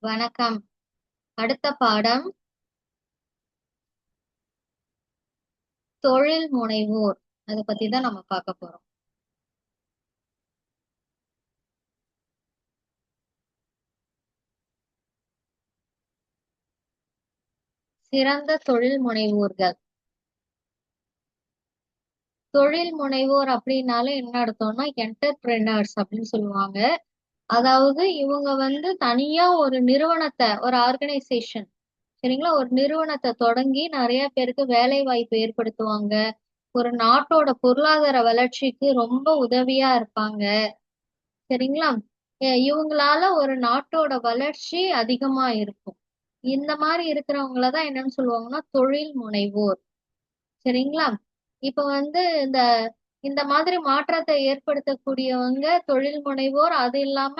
வணக்கம். அடுத்த பாடம் தொழில் முனைவோர். அதை பத்தி தான் நம்ம பார்க்க போறோம். சிறந்த தொழில் முனைவோர்கள். தொழில் முனைவோர் அப்படின்னாலே என்ன அர்த்தம்னா என்டர்பிரினர்ஸ் அப்படின்னு சொல்லுவாங்க. அதாவது இவங்க தனியா ஒரு நிறுவனத்தை, ஒரு ஆர்கனைசேஷன், சரிங்களா, ஒரு நிறுவனத்தை தொடங்கி நிறைய பேருக்கு வேலை வாய்ப்பு ஏற்படுத்துவாங்க. ஒரு நாட்டோட பொருளாதார வளர்ச்சிக்கு ரொம்ப உதவியா இருப்பாங்க. சரிங்களா. இவங்களால ஒரு நாட்டோட வளர்ச்சி அதிகமா இருக்கும். இந்த மாதிரி இருக்கிறவங்களதான் என்னன்னு சொல்லுவாங்கன்னா தொழில் முனைவோர். சரிங்களா. இப்ப இந்த இந்த மாதிரி மாற்றத்தை ஏற்படுத்தக்கூடியவங்க தொழில் முனைவோர். அது இல்லாம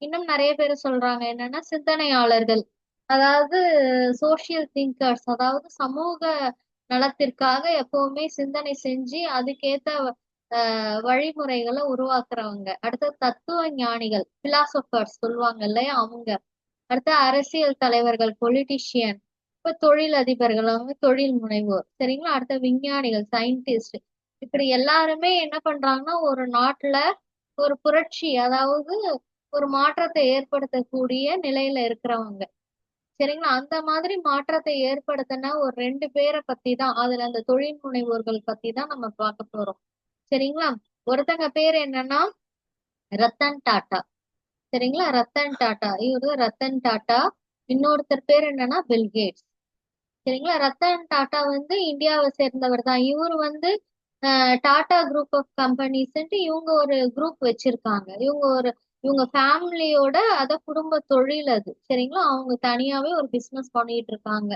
இன்னும் நிறைய பேர் சொல்றாங்க என்னன்னா சிந்தனையாளர்கள். அதாவது சோசியல் திங்கர்ஸ், அதாவது சமூக நலத்திற்காக எப்பவுமே சிந்தனை செஞ்சு அதுக்கேத்த வழிமுறைகளை உருவாக்குறவங்க. அடுத்து தத்துவ ஞானிகள், பிலாசபர்ஸ் சொல்லுவாங்க இல்லையா, அவங்க. அடுத்து அரசியல் தலைவர்கள், பொலிட்டிஷியன். இப்ப தொழில் அதிபர்கள், அவங்க தொழில் முனைவோர். சரிங்களா. அடுத்த விஞ்ஞானிகள், சயின்டிஸ்ட். இப்படி எல்லாருமே என்ன பண்றாங்கன்னா ஒரு நாட்டுல ஒரு புரட்சி, அதாவது ஒரு மாற்றத்தை ஏற்படுத்தக்கூடிய நிலையில இருக்கிறவங்க. சரிங்களா. அந்த மாதிரி மாற்றத்தை ஏற்படுத்தின ஒரு ரெண்டு பேரை பத்தி தான், அதுல அந்த தொழில் முனைவோர்கள் பத்தி தான் நம்ம பார்க்க போறோம். சரிங்களா. ஒருத்தங்க பேர் என்னன்னா ரத்தன் டாட்டா. சரிங்களா. ரத்தன் டாட்டா, இவரு ரத்தன் டாட்டா. இன்னொருத்தர் பேர் என்னன்னா பில்கேட்ஸ். சரிங்களா. ரத்தன் டாட்டா இந்தியாவை சேர்ந்தவர் தான். இவரு டாடா குரூப் ஆஃப் கம்பெனிஸ், இவங்க ஒரு குரூப் வச்சிருக்காங்க. இவங்க ஃபேமிலியோட அத குடும்ப தொழில் அது. சரிங்களா. அவங்க தனியாவே ஒரு பிசினஸ் பண்ணிட்டு இருக்காங்க.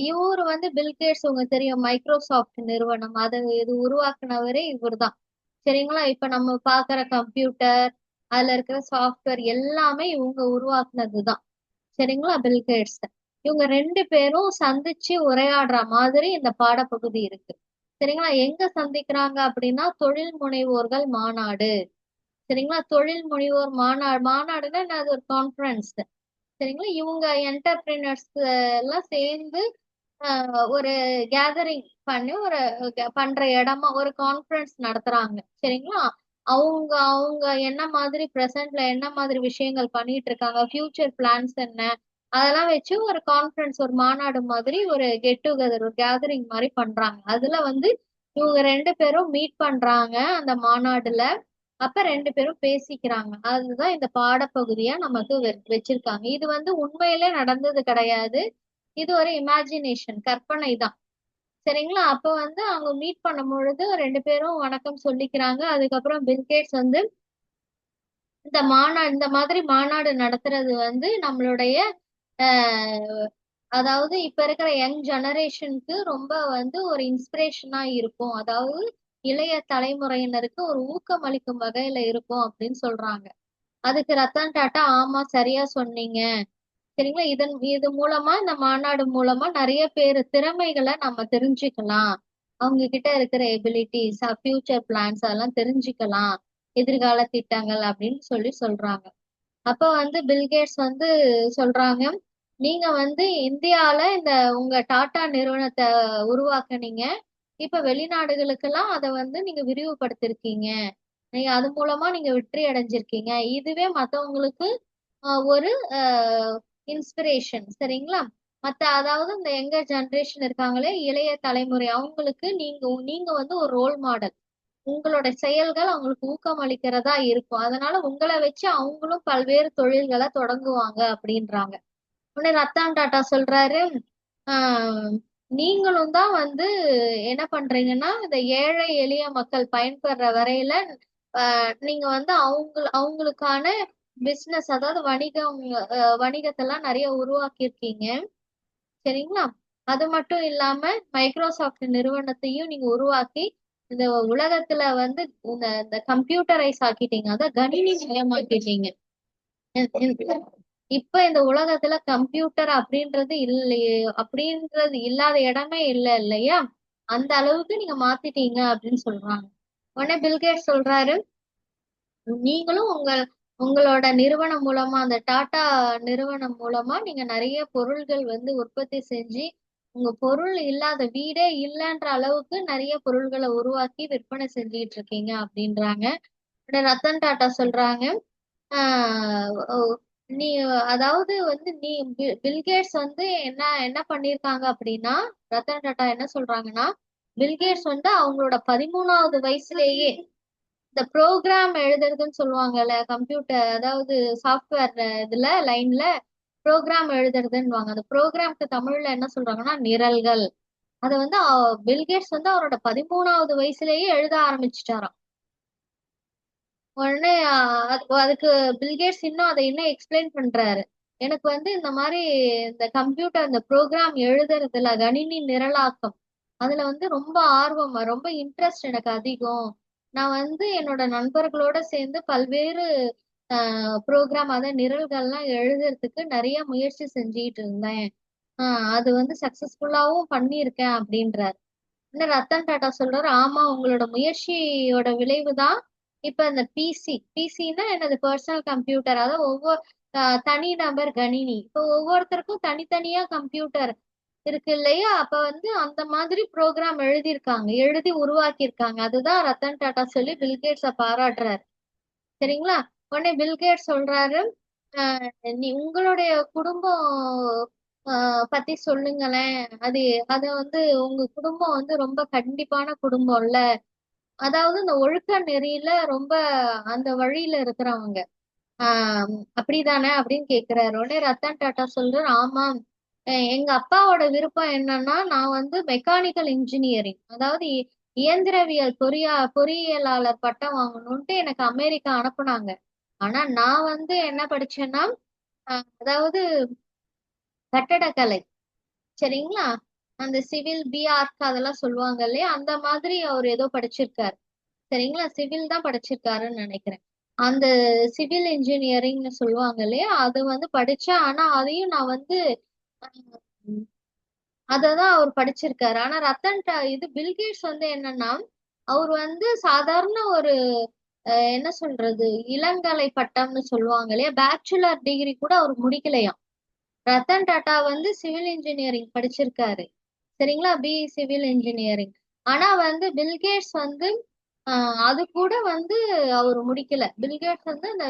இவரு பில்கேட்ஸ், உங்க தெரியும், மைக்ரோசாஃப்ட் நிறுவனம், அதை இது உருவாக்குனவரே இவர்தான். சரிங்களா. இப்ப நம்ம பாக்குற கம்ப்யூட்டர், அதுல இருக்கிற சாஃப்ட்வேர் எல்லாமே இவங்க உருவாக்குனதுதான். சரிங்களா. பில்கேட்ஸ். இவங்க ரெண்டு பேரும் சந்திச்சு உரையாடுற மாதிரி இந்த பாடப்பகுதி இருக்கு. சரிங்களா. எங்க சந்திக்கிறாங்க அப்படின்னா தொழில் முனைவோர்கள் மாநாடு. சரிங்களா. தொழில் முனைவோர் மாநாடு, மாநாடுன்னா அது ஒரு கான்ஃபரன்ஸ். சரிங்களா. இவங்க என்டர்பிரினர்ஸ் எல்லாம் சேர்ந்து ஒரு கேதரிங் பண்ணி ஒரு பண்ற இடமா ஒரு கான்ஃபரன்ஸ் நடத்துறாங்க. சரிங்களா. அவங்க அவங்க என்ன மாதிரி பிரசன்ட்ல என்ன மாதிரி விஷயங்கள் பண்ணிட்டு இருக்காங்க, ஃபியூச்சர் பிளான்ஸ் என்ன, அதெல்லாம் வச்சு ஒரு கான்ஃபரன்ஸ், ஒரு மாநாடு மாதிரி, ஒரு கெட் டுகெதர், ஒரு கேதரிங் மாதிரி பண்றாங்க. அதுல இவங்க ரெண்டு பேரும் மீட் பண்றாங்க அந்த மாநாடுல. அப்ப ரெண்டு பேரும் பேசிக்கிறாங்க. அதுதான் இந்த பாடப்பகுதியா நமக்கு வச்சிருக்காங்க. இது உண்மையிலே நடந்தது கிடையாது. இது ஒரு இமேஜினேஷன், கற்பனை தான். சரிங்களா. அப்ப அவங்க மீட் பண்ணும் பொழுது ரெண்டு பேரும் வணக்கம் சொல்லிக்கிறாங்க. அதுக்கப்புறம் பில்கேட்ஸ் இந்த மாதிரி மாநாடு நடத்துறது நம்மளுடைய அஹ், அதாவது இப்ப இருக்கிற யங் ஜெனரேஷனுக்கு ரொம்ப ஒரு இன்ஸ்பிரேஷனா இருக்கும். அதாவது இளைய தலைமுறையினருக்கு ஒரு ஊக்கம் அளிக்கும் வகையில இருக்கும் அப்படின்னு சொல்றாங்க. அதுக்கு ரத்தன் டாட்டா ஆமா சரியா சொன்னீங்க. சரிங்களா. இது மூலமா, இந்த மாநாடு மூலமா நிறைய பேர் திறமைகளை நம்ம தெரிஞ்சுக்கலாம். அவங்க கிட்ட இருக்கிற எபிலிட்டிஸ், ஃபியூச்சர் பிளான்ஸ் அதெல்லாம் தெரிஞ்சுக்கலாம். எதிர்கால திட்டங்கள் அப்படின்னு சொல்றாங்க. அப்ப பில்கேட்ஸ் சொல்றாங்க, நீங்க இந்தியால இந்த உங்க டாடா நிறுவனத்தை உருவாக்குனீங்க. இப்ப வெளிநாடுகளுக்கெல்லாம் அதை நீங்க விரிவுபடுத்திருக்கீங்க. நீங்க அது மூலமா நீங்க வெற்றி அடைஞ்சிருக்கீங்க. இதுவே மத்தவங்களுக்கு ஒரு இன்ஸ்பிரேஷன். சரிங்களா. அதாவது இந்த யங்கர் ஜெனரேஷன் இருக்காங்களே, இளைய தலைமுறை, அவங்களுக்கு நீங்க நீங்க ஒரு ரோல் மாடல். உங்களோட செயல்கள் அவங்களுக்கு ஊக்கம் அளிக்கிறதா இருக்கும். அதனால உங்களை வச்சு அவங்களும் பல்வேறு தொழில்களை தொடங்குவாங்க அப்படின்றாங்க. உடனே ரத்தன் டாட்டா சொல்றாரு, ஆஹ் நீங்களும் தான் என்ன பண்றீங்கன்னா இந்த ஏழை எளிய மக்கள் பயன்பெற வரையில நீங்க அவங்களுக்கான பிசினஸ், அதாவது வணிகம், வணிகத்தெல்லாம் நிறைய உருவாக்கியிருக்கீங்க. சரிங்களா. அது மட்டும் இல்லாம மைக்ரோசாஃப்ட் நிறுவனத்தையும் நீங்க உருவாக்கி இந்த உலகத்துல இந்த இந்த கம்ப்யூட்டரைஸ் ஆக்கிட்டீங்க, அதான் கணினி மயமாக்கிட்டீங்க. இப்ப இந்த உலகத்துல கம்ப்யூட்டர் அப்படின்றது இல்லையே, அப்படின்றது இல்லாத இடமே இல்லை இல்லையா. அந்த அளவுக்கு நீங்க மாத்திட்டீங்க அப்படின்னு சொல்றாங்க. உடனே பில்கேட் சொல்றாரு, நீங்களும் உங்களோட நிறுவனம் மூலமா அந்த டாடா நிறுவனம் மூலமா நீங்க நிறைய பொருள்கள் வந்து உற்பத்தி செஞ்சு உங்க பொருள் இல்லாத வீடே இல்லைன்ற அளவுக்கு நிறைய பொருள்களை உருவாக்கி விற்பனை செஞ்சுட்டு இருக்கீங்க அப்படின்றாங்க. உடனே ரத்தன் டாடா சொல்றாங்க, ஓ, நீ அதாவது வந்து நீ பில்கேட்ஸ் வந்து என்ன என்ன பண்ணிருக்காங்க அப்படின்னா, ரத்தன் டாடா என்ன சொல்றாங்கன்னா, பில்கேட்ஸ் வந்து அவங்களோட 13வது வயசுலேயே இந்த ப்ரோக்ராம் எழுதுறதுன்னு சொல்லுவாங்கல்ல, கம்ப்யூட்டர் அதாவது சாஃப்ட்வேர் இதுல லைன்ல ப்ரோக்ராம் எழுதுறதுன்னுவாங்க. அந்த ப்ரோக்ராம்க்கு தமிழ்ல என்ன சொல்றாங்கன்னா நிரல்கள். அதை வந்து பில்கேட்ஸ் வந்து அவரோட 13வது வயசுலேயே எழுத ஆரம்பிச்சுட்டாராம். உடனே அதுக்கு பில்கேட்ஸ் இன்னும் அதை இன்னும் எக்ஸ்பிளைன் பண்றாரு. எனக்கு வந்து இந்த மாதிரி இந்த கம்ப்யூட்டர் இந்த ப்ரோக்ராம் எழுதுறதுல கணினி நிரலாக்கம் அதுல வந்து ரொம்ப ஆர்வம் ரொம்ப இன்ட்ரெஸ்ட் எனக்கு அதிகம். நான் வந்து என்னோட நண்பர்களோட சேர்ந்து பல்வேறு ப்ரோக்ராம் அதாவது நிரல்கள்லாம் எழுதுறதுக்கு நிறைய முயற்சி செஞ்சுட்டு இருந்தேன். அது வந்து சக்சஸ்ஃபுல்லாவும் பண்ணியிருக்கேன் அப்படின்றார். இன்னும் ரத்தன் டாடா சொல்றாரு, ஆமா உங்களோட முயற்சியோட விளைவுதான் இப்ப இந்த பிசின்னா என்னது பர்சனல் கம்ப்யூட்டர், அதாவது ஒவ்வொரு தனிநபர் கணினி. இப்போ ஒவ்வொருத்தருக்கும் தனித்தனியா கம்ப்யூட்டர் இருக்கு இல்லையா, அப்ப வந்து அந்த மாதிரி ப்ரோக்ராம் எழுதியிருக்காங்க, எழுதி உருவாக்கியிருக்காங்க. அதுதான் ரத்தன் டாடா சொல்லி பில்கேட்ஸ பாராட்டுறாரு. சரிங்களா? உடனே பில்கேட்ஸ் சொல்றாரு, அஹ் நீ உங்களுடைய குடும்பம் பத்தி சொல்லுங்களேன். அது அது வந்து உங்க குடும்பம் வந்து ரொம்ப கண்டிப்பான குடும்பம்ல, அதாவது இந்த ஒழுக்க நெறியில ரொம்ப அந்த வழியில இருக்கிறவங்க. அப்படிதானே அப்படின்னு கேக்குறாரு. உடனே ரத்தன் டாடா சொல்றாரு, ஆமாம். எங்க அப்பாவோட விருப்பம் என்னன்னா நான் வந்து மெக்கானிக்கல் இன்ஜினியரிங் அதாவது இயந்திரவியல் பொறியியலாளர் பட்டம் வாங்கணும்ட்டு எனக்கு அமெரிக்கா அனுப்புனாங்க. ஆனா நான் வந்து என்ன படிச்சேன்னா அதாவது கட்டடக்கலை. சரிங்களா? அந்த சிவில் பிஆர்க் அதெல்லாம் சொல்லுவாங்க இல்லையா, அந்த மாதிரி அவர் ஏதோ படிச்சிருக்காரு. சரிங்களா? சிவில் தான் படிச்சிருக்காருன்னு நினைக்கிறேன். அந்த சிவில் இன்ஜினியரிங்னு சொல்லுவாங்க இல்லையா, அது வந்து படிச்சேன். ஆனா அதையும் நான் வந்து அததான் அவர் படிச்சிருக்காரு. ஆனா இது பில்கேட்ஸ் வந்து என்னன்னா, அவர் வந்து சாதாரண ஒரு என்ன சொல்றது, இளங்கலை பட்டம்னு சொல்லுவாங்க இல்லையா, பேச்சுலர் டிகிரி கூட அவர் முடிக்கலையாம். ரத்தன் டாடா வந்து சிவில் இன்ஜினியரிங் படிச்சிருக்காரு. சரிங்களா? Civil engineering. ஆனா வந்து பில்கேட்ஸ் வந்து அது கூட வந்து அவர் முடிக்கல. பில்கேட்ஸ் வந்து அந்த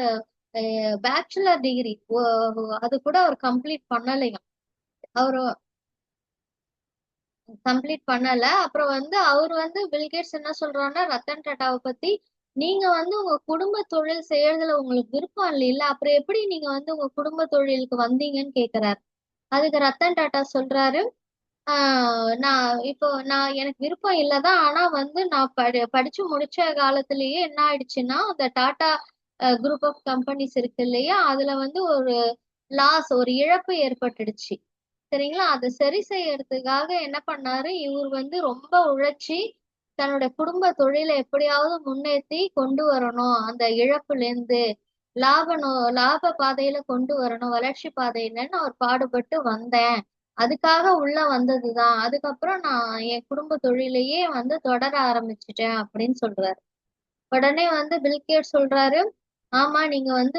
பேச்சுலர் டிகிரி அது கூட அவர் கம்ப்ளீட் பண்ணலையாம். அவரு கம்ப்ளீட் பண்ணல. அப்புறம் வந்து அவர் வந்து பில்கேட்ஸ் என்ன சொல்றாருன்னா ரத்தன் டாட்டாவை பத்தி, நீங்க வந்து உங்க குடும்ப தொழில் செய்யறதுல உங்களுக்கு விருப்பம் இல்ல, அப்புறம் எப்படி நீங்க வந்து உங்க குடும்ப தொழிலுக்கு வந்தீங்கன்னு கேக்குறாரு. அதுக்கு ரத்தன் டாட்டா சொல்றாரு, நான் எனக்கு விருப்பம் இல்லதான். ஆனா வந்து நான் படிச்சு முடிச்ச காலத்திலேயே என்ன ஆயிடுச்சுன்னா, அந்த டாடா குரூப் ஆஃப் கம்பெனிஸ் இருக்கு இல்லையா, அதுல வந்து ஒரு இழப்பு ஏற்பட்டுடுச்சு. சரிங்களா? அதை சரி செய்யறதுக்காக என்ன பண்ணாரு, இவர் வந்து ரொம்ப உழைச்சி தன்னோட குடும்ப தொழிலை எப்படியாவது முன்னேற்றி கொண்டு வரணும், அந்த இழப்புல இருந்து லாப பாதையில கொண்டு வரணும், வளர்ச்சி பாதையிலன்னு அவர் பாடுபட்டு வந்தேன். அதுக்காக உள்ள வந்ததுதான். அதுக்கப்புறம் நான் என் குடும்ப தொழிலையே வந்து தொடர ஆரம்பிச்சிட்டேன் அப்படின்னு சொல்றாரு. உடனே வந்து பில்கேட் சொல்றாரு, ஆமா நீங்க வந்து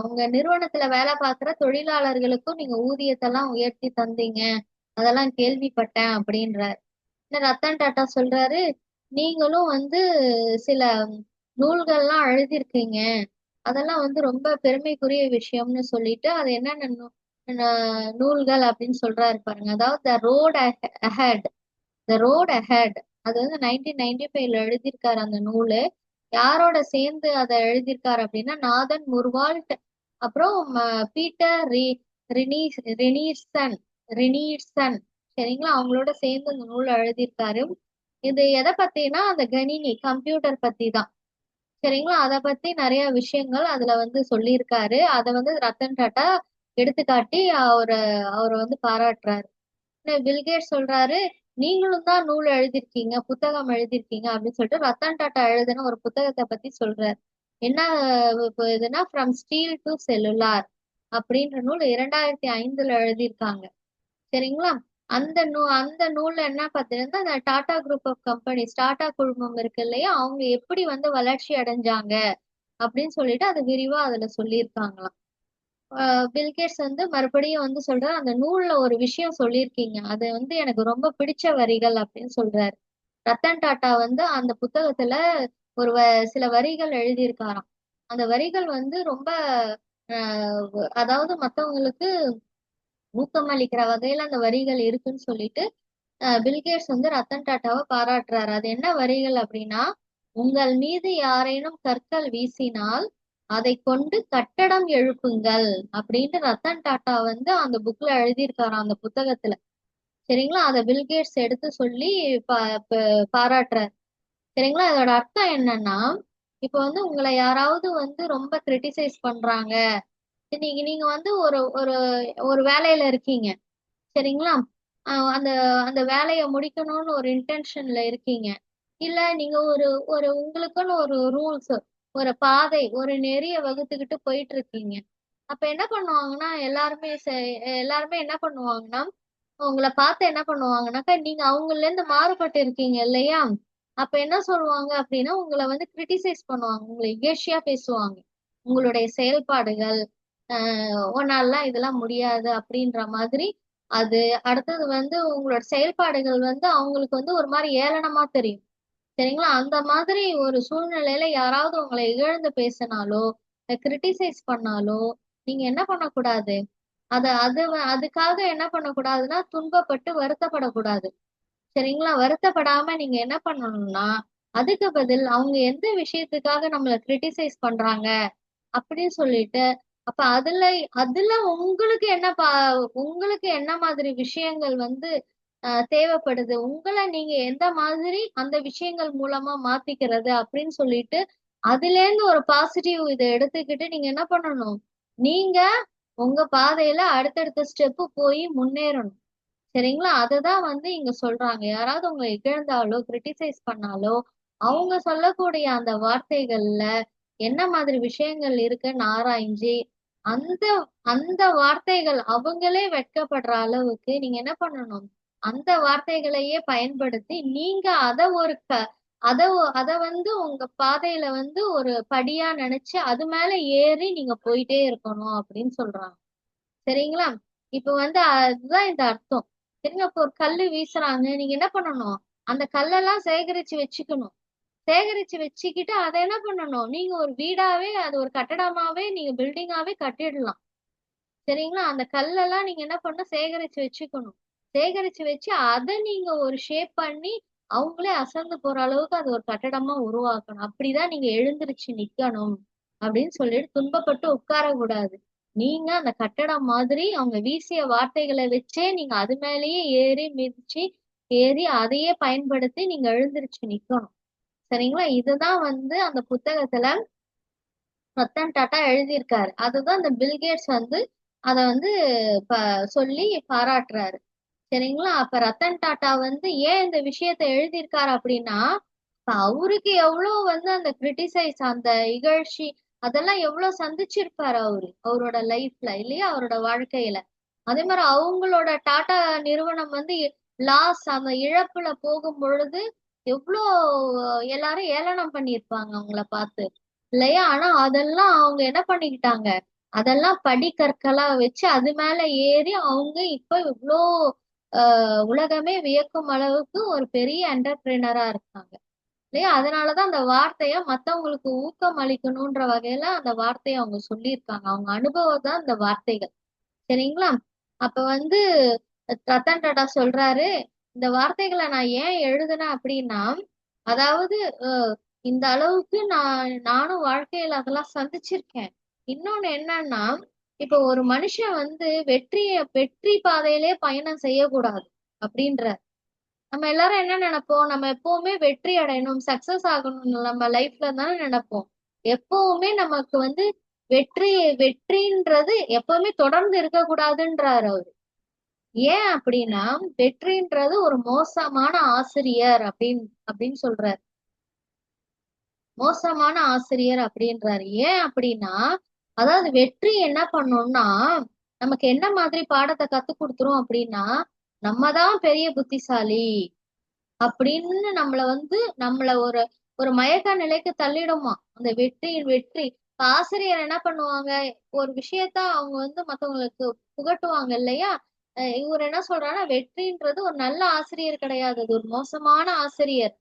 உங்க நிறுவனத்துல வேலை பார்க்குற தொழிலாளர்களுக்கும் நீங்க ஊதியத்தெல்லாம் உயர்த்தி தந்தீங்க, அதெல்லாம் கேள்விப்பட்டேன் அப்படின்றாரு. ரத்தன் டாட்டா சொல்றாரு, நீங்களும் வந்து சில நூல்கள்லாம் எழுதியிருக்கீங்க, அதெல்லாம் வந்து ரொம்ப பெருமைக்குரிய விஷயம்னு சொல்லிட்டு அது என்னென்ன நூல்கள் அப்படின்னு சொல்றாரு பாருங்க. அதாவது அஹெட் த ரோட் அஹெட் அது வந்து 1995ல எழுதியிருக்காரு அந்த நூலு. யாரோட சேர்ந்து அதை எழுதியிருக்காரு அப்படின்னா நாதன் முர்வால்ட், அப்புறம் பீட்டர் ரினீர்சன் ரினீர்சன் சரிங்களா, அவங்களோட சேர்ந்து அந்த நூலை எழுதியிருக்காரு. இது எதை பத்தினா அந்த கணினி கம்ப்யூட்டர் பத்தி தான். சரிங்களா? அதை பத்தி நிறைய விஷயங்கள் அதுல வந்து சொல்லியிருக்காரு. அதை வந்து ரத்தன் டாட்டா எடுத்துக்காட்டி அவரை வந்து பாராட்டுறாரு. பில்கேட் சொல்றாரு, நீங்களும் தான் நூல் எழுதியிருக்கீங்க, புத்தகம் எழுதியிருக்கீங்க அப்படின்னு சொல்லிட்டு ரத்தன் டாட்டா எழுதின ஒரு புத்தகத்தை பத்தி சொல்றாரு. என்ன இதுனா ஃப்ரம் ஸ்டீல் டு செல்லுலார் அப்படின்ற நூல் 2005ல எழுதியிருக்காங்க. சரிங்களா? அந்த நூல்ல என்ன பார்த்தீங்கன்னா, அந்த Tata group of companies Tata குழுமம் இருக்கு இல்லையா, அவங்க எப்படி வந்து வளர்ச்சி அடைஞ்சாங்க, அப்படின்னு சொல்லிட்டு அது விரிவா அதுல சொல்லியிருக்காங்களாம். பில்கேட்ஸ் வந்து மறுபடியும் வந்து சொல்றாரு, அந்த நூல்ல ஒரு விஷயம் சொல்லியிருக்கீங்க அது வந்து எனக்கு ரொம்ப பிடிச்ச வரிகள் அப்படின்னு சொல்றாரு. ரத்தன் டாட்டா வந்து அந்த புத்தகத்துல சில வரிகள் எழுதியிருக்காராம். அந்த வரிகள் வந்து ரொம்ப அதாவது மத்தவங்களுக்கு ஊக்கமளிக்கிற வகையில அந்த வரிகள் இருக்குன்னு சொல்லிட்டு பில்கேட்ஸ் வந்து ரத்தன் டாட்டாவை பாராட்டுறாரு. அது என்ன வரிகள் அப்படின்னா, உங்கள் மீது யாரேனும் கற்கள் வீசினால் அதை கொண்டு கட்டடம் எழுப்புங்கள் அப்படின்னு ரத்தன் டாட்டா வந்து அந்த புக்ல எழுதியிருக்காராம், அந்த புத்தகத்துல. சரிங்களா, அதை பில்கேட்ஸ் எடுத்து சொல்லி பா பாராட்டுறாரு. சரிங்களா, இதோட அர்த்தம் என்னன்னா, இப்ப வந்து உங்களை யாராவது வந்து ரொம்ப கிரிட்டிசைஸ் பண்றாங்க. நீங்க நீங்க வந்து ஒரு ஒரு ஒரு வேலையில இருக்கீங்க. சரிங்களா, அந்த அந்த வேலையை முடிக்கணும்னு ஒரு இன்டென்ஷன்ல இருக்கீங்க. இல்ல நீங்க ஒரு ஒரு உங்களுக்குன்னு ஒரு ரூல்ஸ், ஒரு பாதை, ஒரு நெறிய வகுத்துக்கிட்டு போயிட்டு இருக்கீங்க. அப்ப என்ன பண்ணுவாங்கன்னா எல்லாருமே என்ன பண்ணுவாங்கன்னா, உங்களை பார்த்து என்ன பண்ணுவாங்கன்னாக்கா, நீங்க அவங்கல இருந்து மாறுபட்டு இருக்கீங்க இல்லையா? அப்ப என்ன சொல்லுவாங்க அப்படின்னா, உங்களை வந்து கிரிட்டிசைஸ் பண்ணுவாங்க, உங்களை இகழ்ச்சியா பேசுவாங்க. உங்களுடைய செயல்பாடுகள் உன்னாலலாம் இதெல்லாம் முடியாது அப்படின்ற மாதிரி. அது அடுத்தது வந்து உங்களோட செயல்பாடுகள் வந்து அவங்களுக்கு வந்து ஒரு மாதிரி ஏளனமா தெரியும். சரிங்களா, அந்த மாதிரி ஒரு சூழ்நிலையில யாராவது உங்களை இகழ்ந்து பேசினாலோ கிரிட்டிசைஸ் பண்ணாலோ நீங்க என்ன பண்ணக்கூடாது, அதுக்காக என்ன பண்ணக்கூடாதுன்னா துன்பப்பட்டு வருத்தப்படக்கூடாது. சரிங்களா, வருத்தப்படாம நீங்க என்ன பண்ணணும்னா, அதுக்கு பதில் அவங்க எந்த விஷயத்துக்காக நம்மளை கிரிட்டிசைஸ் பண்றாங்க அப்படின்னு சொல்லிட்டு, அப்ப அதுல அதுல உங்களுக்கு என்ன மாதிரி விஷயங்கள் வந்து தேவைப்படுது, உங்களை நீங்க எந்த மாதிரி அந்த விஷயங்கள் மூலமா மாத்திக்கிறது அப்படின்னு சொல்லிட்டு அதுல இருந்து ஒரு பாசிட்டிவ் இதை எடுத்துக்கிட்டு நீங்க என்ன பண்ணணும், நீங்க உங்க பாதையில அடுத்தடுத்த ஸ்டெப்பு போய் முன்னேறணும். சரிங்களா, அதுதான் வந்து இங்க சொல்றாங்க. யாராவது உங்களை இகழ்ந்தாலோ கிரிட்டிசைஸ் பண்ணாலோ அவங்க சொல்லக்கூடிய அந்த வார்த்தைகள்ல என்ன மாதிரி விஷயங்கள் இருக்குன்னு ஆராய்ஞ்சு அந்த அந்த வார்த்தைகள் அவங்களே வெட்கப்படுற அளவுக்கு நீங்க என்ன பண்ணணும், அந்த வார்த்தைகளையே பயன்படுத்தி நீங்க அத வந்து உங்க பாதையில வந்து ஒரு படியா நினைச்சு அது மேல ஏறி நீங்க போயிட்டே இருக்கணும் அப்படின்னு சொல்றாங்க. சரிங்களா, இப்ப வந்து அதுதான் இந்த அர்த்தம். சரிங்க, இப்ப ஒரு கல்லு வீசுறாங்க, நீங்க என்ன பண்ணணும், அந்த கல்லெல்லாம் சேகரிச்சு வச்சுக்கணும். சேகரிச்சு வச்சுக்கிட்டு அதை என்ன பண்ணணும், நீங்க ஒரு வீடாவே அது ஒரு கட்டடமாவே நீங்க பில்டிங்காவே கட்டிடலாம். சரிங்களா, அந்த கல்லெல்லாம் நீங்க என்ன பண்ணணும், சேகரிச்சு வச்சுக்கணும். சேகரிச்சு வச்சு அதை நீங்க ஒரு ஷேப் பண்ணி அவங்களே அசந்து போற அளவுக்கு அது ஒரு கட்டடமா உருவாக்கணும். அப்படிதான் நீங்க எழுந்திருச்சு நிக்கணும் அப்படின்னு சொல்லிட்டு துன்பப்பட்டு உட்கார கூடாது. நீங்க அந்த கட்டடம் மாதிரி அவங்க வீசிய வார்த்தைகளை வச்சே நீங்க அது மேலேயே ஏறி மிதிச்சு ஏறி அதையே பயன்படுத்தி நீங்க எழுந்திருச்சு நிக்கணும். சரிங்களா, இதுதான் வந்து அந்த புத்தகத்துல ரத்தன் டாட்டா எழுதியிருக்காரு. அதுதான் இந்த பில்கேட்ஸ் வந்து அத வந்து ப சொல்லி பாராட்டுறாரு. சரிங்களா, அப்ப ரத்தன் டாட்டா வந்து ஏன் இந்த விஷயத்த எழுதியிருக்காரு அப்படின்னா, இப்ப அவருக்கு எவ்வளவு வந்து அந்த கிரிட்டிசைஸ் அந்த இகழ்ச்சி அதெல்லாம் எவ்வளவு சந்திச்சிருப்பாரு அவரோட லைஃப்ல இல்லையா, அவரோட வாழ்க்கையில. அதே மாதிரி அவங்களோட டாடா நிறுவனம் வந்து அந்த இழப்புல போகும் பொழுது எவ்வளோ எல்லாரும் ஏளனம் பண்ணியிருப்பாங்க அவங்கள பார்த்து இல்லையா. ஆனா அதெல்லாம் அவங்க என்ன பண்ணிக்கிட்டாங்க, அதெல்லாம் படிக்கற்களா வச்சு அது மேல ஏறி அவங்க இப்ப இவ்வளோ உலகமே வியக்கும் அளவுக்கு ஒரு பெரிய என்டர்பிரினரா இருக்காங்க இல்லையா. அதனாலதான் அந்த வார்த்தைய மத்தவங்களுக்கு ஊக்கம் அளிக்கணும்ன்ற வகையில அந்த வார்த்தையை அவங்க சொல்லியிருக்காங்க. அவங்க அனுபவம் தான் இந்த வார்த்தைகள். சரிங்களா, அப்ப வந்து ரத்தன் டாடா சொல்றாரு, இந்த வார்த்தைகளை நான் ஏன் எழுதுனேன் அப்படின்னா, அதாவது இந்த அளவுக்கு நானும் வாழ்க்கையில அதெல்லாம் சந்திச்சிருக்கேன். இன்னொன்னு என்னன்னா, இப்ப ஒரு மனுஷன் வந்து வெற்றி பாதையிலே பயணம் செய்யக்கூடாது அப்படின்ற. நம்ம எல்லாரும் என்ன நினைப்போம், நம்ம எப்பவுமே வெற்றி அடையணும் சக்சஸ் ஆகணும் நம்ம லைஃப்ல தானே நினைப்போம். எப்பவுமே நமக்கு வந்து வெற்றி வெற்றின்றது எப்பவுமே தொடர்ந்து இருக்கக்கூடாதுன்றாரு அவரு. ஏன் அப்படின்னா, வெற்றின்றது ஒரு மோசமான ஆசிரியர் அப்படின்னு சொல்றாரு. மோசமான ஆசிரியர் அப்படின்றாரு. ஏன் அப்படின்னா, அதாவது வெற்றி என்ன பண்ணும்னா, நமக்கு என்ன மாதிரி பாடத்தை கத்து கொடுத்துரும் அப்படின்னா, நம்ம தான் பெரிய புத்திசாலி அப்படின்னு நம்மள ஒரு ஒரு மயக்க நிலைக்கு தள்ளிடுமா அந்த வெற்றியின் வெற்றி. இப்ப ஆசிரியர் என்ன பண்ணுவாங்க, ஒரு விஷயத்த அவங்க வந்து மத்தவங்களுக்கு புகட்டுவாங்க இல்லையா? இவர் என்ன சொல்றாருன்னா, வெற்றின்றது ஒரு நல்ல ஆசிரியர் கிடையாது. அது ஒரு மோசமான ஆசிரியர்.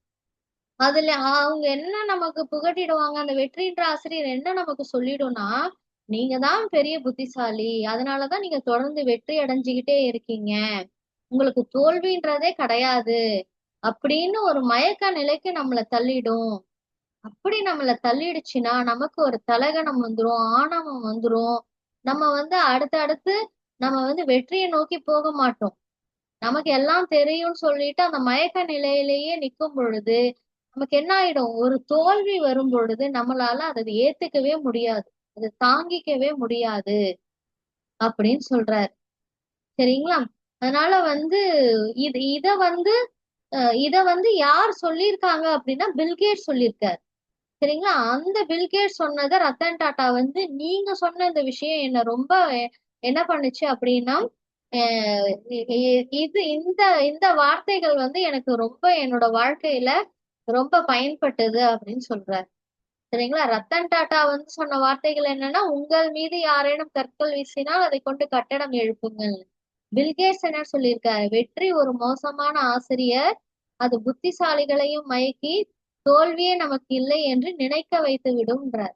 அதுல அவங்க என்ன நமக்கு புகட்டிடுவாங்க, அந்த வெற்றின்ற ஆசிரியர் என்ன நமக்கு சொல்லிடும்னா, நீங்க தான் பெரிய புத்திசாலி. அதனாலதான் நீங்க தொடர்ந்து வெற்றி அடைஞ்சுகிட்டே இருக்கீங்க. உங்களுக்கு தோல்வின்றதே கிடையாது. அப்படின்னு ஒரு மயக்க நிலைக்கு நம்மள தள்ளிடும். அப்படி நம்மள தள்ளிடுச்சுன்னா, நமக்கு ஒரு தலகணம் வந்துரும், ஆணவம் வந்துரும். நம்ம வந்து அடுத்து நம்ம வந்து வெற்றியை நோக்கி போக மாட்டோம். நமக்கு எல்லாம் தெரியும்னு சொல்லிட்டு அந்த மயக்க நிலையிலேயே நிற்கும் பொழுது, நமக்கு என்ன ஆயிடும்? ஒரு தோல்வி வரும் பொழுது நம்மளால அதை ஏத்துக்கவே முடியாது. அதை தாங்கிக்கவே முடியாது அப்படின்னு சொல்றாரு. சரிங்களா? அதனால வந்து இத வந்து இத வந்து யார் சொல்லியிருக்காங்க அப்படின்னா, பில்கேட்ஸ் சொல்லியிருக்காரு. சரிங்களா? அந்த பில்கேட்ஸ் சொன்னத ரத்தன் டாட்டா வந்து, நீங்க சொன்ன இந்த விஷயம் என்ன ரொம்ப என்ன பண்ணுச்சு அப்படின்னா, இது இந்த இந்த வார்த்தைகள் வந்து எனக்கு ரொம்ப என்னோட வாழ்க்கையில ரொம்ப பயன்பட்டது அப்படின்னு சொல்றாரு. சரிங்களா? ரத்தன் டாட்டா வந்து சொன்ன வார்த்தைகள் என்னன்னா, உங்கள் மீது யாரேனும் கற்கள் வீசினால் அதை கொண்டு கட்டடம் எழுப்புங்கள். பில்கேட்ஸ் என்ன சொல்லியிருக்காரு, வெற்றி ஒரு மோசமான ஆசிரியர். அது புத்திசாலிகளையும் மயக்கி தோல்வியே நமக்கு இல்லை என்று நினைக்க வைத்து விடும்ன்றார்.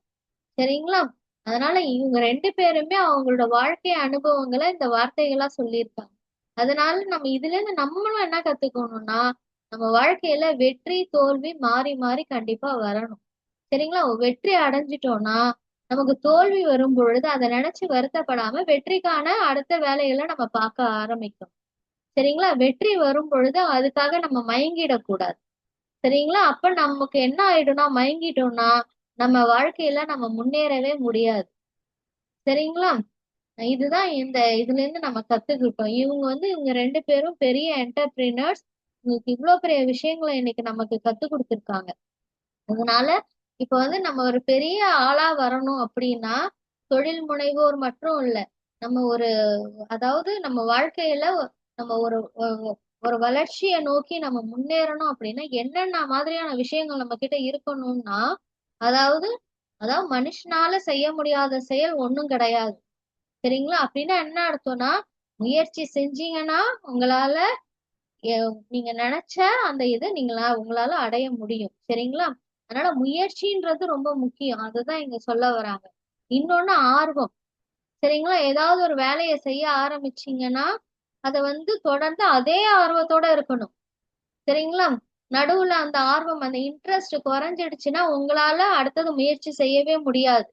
சரிங்களா? அதனால இவங்க 2 பேருமே அவங்களோட வாழ்க்கை அனுபவங்களை இந்த வார்த்தைகளா சொல்லியிருக்காங்க. அதனால நம்ம இதுல இருந்து நம்மளும் என்ன கத்துக்கணும்னா, நம்ம வாழ்க்கையில வெற்றி தோல்வி மாறி மாறி கண்டிப்பா வரணும். சரிங்களா? வெற்றி அடைஞ்சிட்டோம்னா நமக்கு தோல்வி வரும் பொழுது அதை நினைச்சு வருத்தப்படாம வெற்றிக்கான அடுத்த வேலைகளை நம்ம பார்க்க ஆரம்பிக்கணும். சரிங்களா? வெற்றி வரும் பொழுது அதுக்காக நம்ம மயங்கிடக்கூடாது. சரிங்களா? அப்ப நமக்கு என்ன ஆயிடும்னா, மயங்கிட்டோம்னா நம்ம வாழ்க்கையில நம்ம முன்னேறவே முடியாது. சரிங்களா? இதுதான் இதுல இருந்து நம்ம கத்துக்கிட்டோம். இவங்க 2 பேரும் பெரிய என்டர்பிரினர்ஸ். உங்களுக்கு இவ்வளவு பெரிய விஷயங்களை இன்னைக்கு நமக்கு கத்து கொடுத்திருக்காங்க. அதனால இப்ப வந்து நம்ம ஒரு பெரிய ஆளா வரணும் அப்படின்னா, தொழில் முனைவோர் மட்டும் இல்ல. நம்ம ஒரு அதாவது நம்ம வாழ்க்கையில நம்ம ஒரு வளர்ச்சியை நோக்கி நம்ம முன்னேறணும் அப்படின்னா என்னென்ன மாதிரியான விஷயங்கள் நம்ம கிட்ட இருக்கணும்னா, அதாவது அதாவது மனுஷனால செய்ய முடியாத செயல் ஒண்ணும் கிடையாது. சரிங்களா? அப்படின்னா என்ன அர்த்தம்னா, முயற்சி செஞ்சீங்கன்னா உங்களால நீங்க நினைச்ச அந்த இது உங்களால அடைய முடியும். சரிங்களா? அதனால முயற்சின்றது ரொம்ப முக்கியம். அதுதான் இங்க சொல்ல வராங்க. இன்னொன்னு ஆர்வம். சரிங்களா? ஏதாவது ஒரு வேலையை செய்ய ஆரம்பிச்சீங்கன்னா, அத வந்து தொடர்ந்து அதே ஆர்வத்தோட இருக்கணும். சரிங்களா? நடுவுல அந்த ஆர்வம், அந்த இன்ட்ரெஸ்ட் குறைஞ்சிடுச்சுன்னா, உங்களால அடுத்தது முயற்சி செய்யவே முடியாது.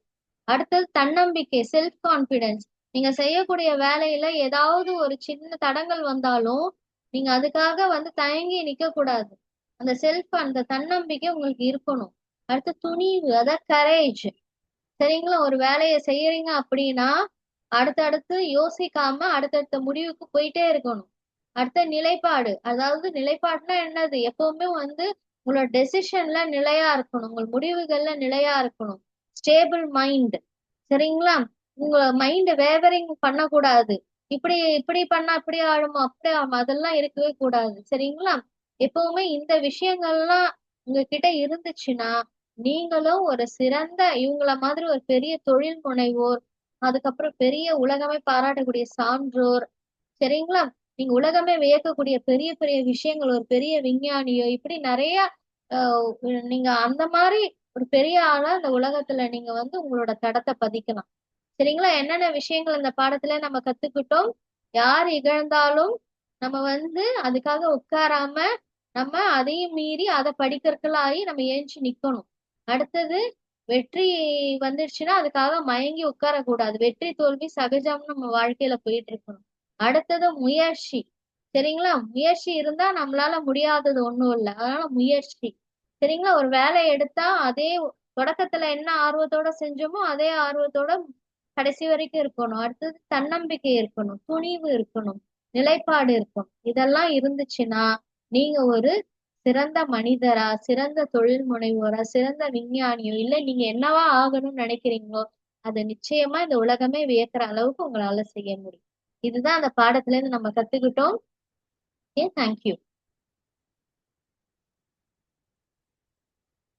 அடுத்தது தன்னம்பிக்கை, செல்ஃப் கான்பிடன்ஸ். நீங்க செய்யக்கூடிய வேலையில ஏதாவது ஒரு சின்ன தடங்கள் வந்தாலும், நீங்க அதுக்காக வந்து தயங்கி நிக்க கூடாது. அந்த தன்னம்பிக்கை உங்களுக்கு இருக்கணும். அடுத்து துணிவு, அதான் கரேஜ். சரிங்களா? ஒரு வேலையை செய்யறீங்க அப்படின்னா, அடுத்தடுத்து யோசிக்காம அடுத்தடுத்த முடிவுக்கு போயிட்டே இருக்கணும். அடுத்த நிலைப்பாடு. அதாவது நிலைப்பாடுனா என்னது? எப்பவுமே வந்து உங்களோட டெசிஷன்ல நிலையா இருக்கணும். உங்கள் முடிவுகள்ல நிலையா இருக்கணும். Stable mind. சரிங்களா? உங்க மைண்ட் வேவரிங் பண்ணக்கூடாது. இப்படி இப்படி பண்ணா இப்படி ஆடுமா, அப்படி ஆகுமா, அதெல்லாம் இருக்கவே கூடாது. சரிங்களா? எப்பவுமே இந்த விஷயங்கள்லாம் உங்ககிட்ட இருந்துச்சுன்னா, நீங்களும் ஒரு சிறந்த இவங்கள மாதிரி ஒரு பெரிய தொழில் முனைவோர், அதுக்கப்புறம் பெரிய உலகமே பாராட்டக்கூடிய சான்றோர். சரிங்களா? நீங்க உலகமே வியக்கக்கூடிய பெரிய பெரிய விஷயங்கள், ஒரு பெரிய விஞ்ஞானியோ இப்படி நிறைய நீங்க அந்த மாதிரி ஒரு பெரிய ஆளா இந்த உலகத்துல நீங்க வந்து உங்களோட தடத்தை பதிக்கலாம். சரிங்களா? என்னென்ன விஷயங்கள் இந்த பாடத்துல நம்ம கத்துக்கிட்டோம்? யார் இகழ்ந்தாலும் நம்ம வந்து அதுக்காக உட்காராம நம்ம அதையும் மீறி அதை படிக்கிறதுக்கலாகி நம்ம ஏஞ்சி நிக்கணும். அடுத்தது வெற்றி வந்துருச்சுன்னா அதுக்காக மயங்கி உட்காரக்கூடாது. வெற்றி தோல்வி சகஜம்னு நம்ம வாழ்க்கையில போயிட்டு இருக்கணும். அடுத்தது முயற்சி. சரிங்களா? முயற்சி இருந்தா நம்மளால முடியாதது ஒண்ணும் இல்லை. அதனால முயற்சி. சரிங்களா? ஒரு வேலையை எடுத்தா அதே தொடக்கத்துல என்ன ஆர்வத்தோட செஞ்சோமோ அதே ஆர்வத்தோட கடைசி வரைக்கும் இருக்கணும். அடுத்தது தன்னம்பிக்கை இருக்கணும், துணிவு இருக்கணும், நிலைப்பாடு இருக்கும். இதெல்லாம் இருந்துச்சுன்னா நீங்க ஒரு சிறந்த மனிதரா, சிறந்த தொழில் முனைவோரா, சிறந்த விஞ்ஞானியோ, இல்ல நீங்க என்னவா ஆகணும்னு நினைக்கிறீங்களோ அது நிச்சயமா இந்த உலகமே வியக்கிற அளவுக்கு உங்களால செய்ய முடியும். இதுதான் அந்த பாடத்துல இருந்து நம்ம கத்துக்கிட்டோம். தேங்க்யூ.